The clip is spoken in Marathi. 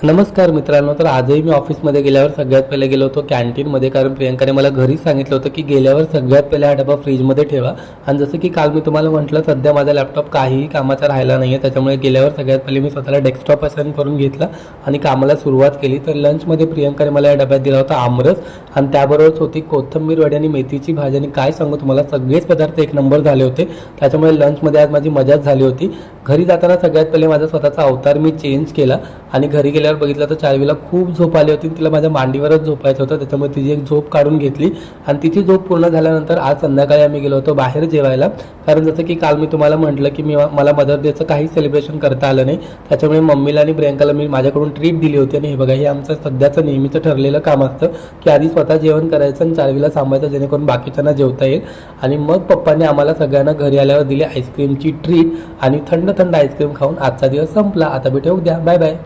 नमस्कार मित्रांनो. तर आजही मी ऑफिसमध्ये गेल्यावर सगळ्यात पहिले गेलो होतो कॅन्टीनमध्ये, कारण प्रियंकाने मला घरीच सांगितलं होतं की गेल्यावर सगळ्यात पहिले हा डबा फ्रीजमध्ये ठेवा. आणि जसं की काल मी तुम्हाला म्हटलं, सध्या माझा लॅपटॉप काहीही कामाचा राहिला नाही आहे, त्याच्यामुळे गेल्यावर सगळ्यात पहिले मी स्वतःला डेस्कटॉप असाइन करून घेतला आणि कामाला सुरुवात केली. तर लंचमध्ये प्रियंकाने मला या डब्यात दिला होता आमरस आणि त्याबरोबरच होती कोथिंबीर वडी आणि मेथीची भाजी. आणि काय सांगू तुम्हाला, सगळेच पदार्थ एक नंबर झाले होते, त्याच्यामुळे लंचमध्ये आज माझी मजाच झाली होती. घरी जाताना सगळ्यात पहिले माझा स्वतःचा अवतार मी चेंज केला आणि घरी गेल्यावर बघितलं तर चार्वीला खूप झोप आली होती. तिला माझ्या मांडीवरच झोपायचं होतं, त्याच्यामुळे तिची एक झोप काढून घेतली आणि तिची झोप पूर्ण झाल्यानंतर आज संध्याकाळी आम्ही गेलो होतो बाहेर जेवायला. कारण जसं की काल मी तुम्हाला म्हटलं की मला मदर डेचं काही सेलिब्रेशन करता आलं नाही, त्याच्यामुळे मम्मीला आणि प्रियंकाला मी माझ्याकडून ट्रीट दिली होती. आणि हे बघा, हे आमचं सध्याचं नेहमीचं ठरलेलं काम असतं की आधी स्वतः जेवण करायचं आणि चार्वीला सांभाळायचं, जेणेकरून बाकीच्यांना जेवता येईल. आणि मग पप्पांनी आम्हाला सगळ्यांना घरी आल्यावर दिली आईस्क्रीमची ट्रीट आणि थंड थंड आईस्क्रीम खाऊन आजचा दिवस संपला. आता भेटू उद्या. Bye bye.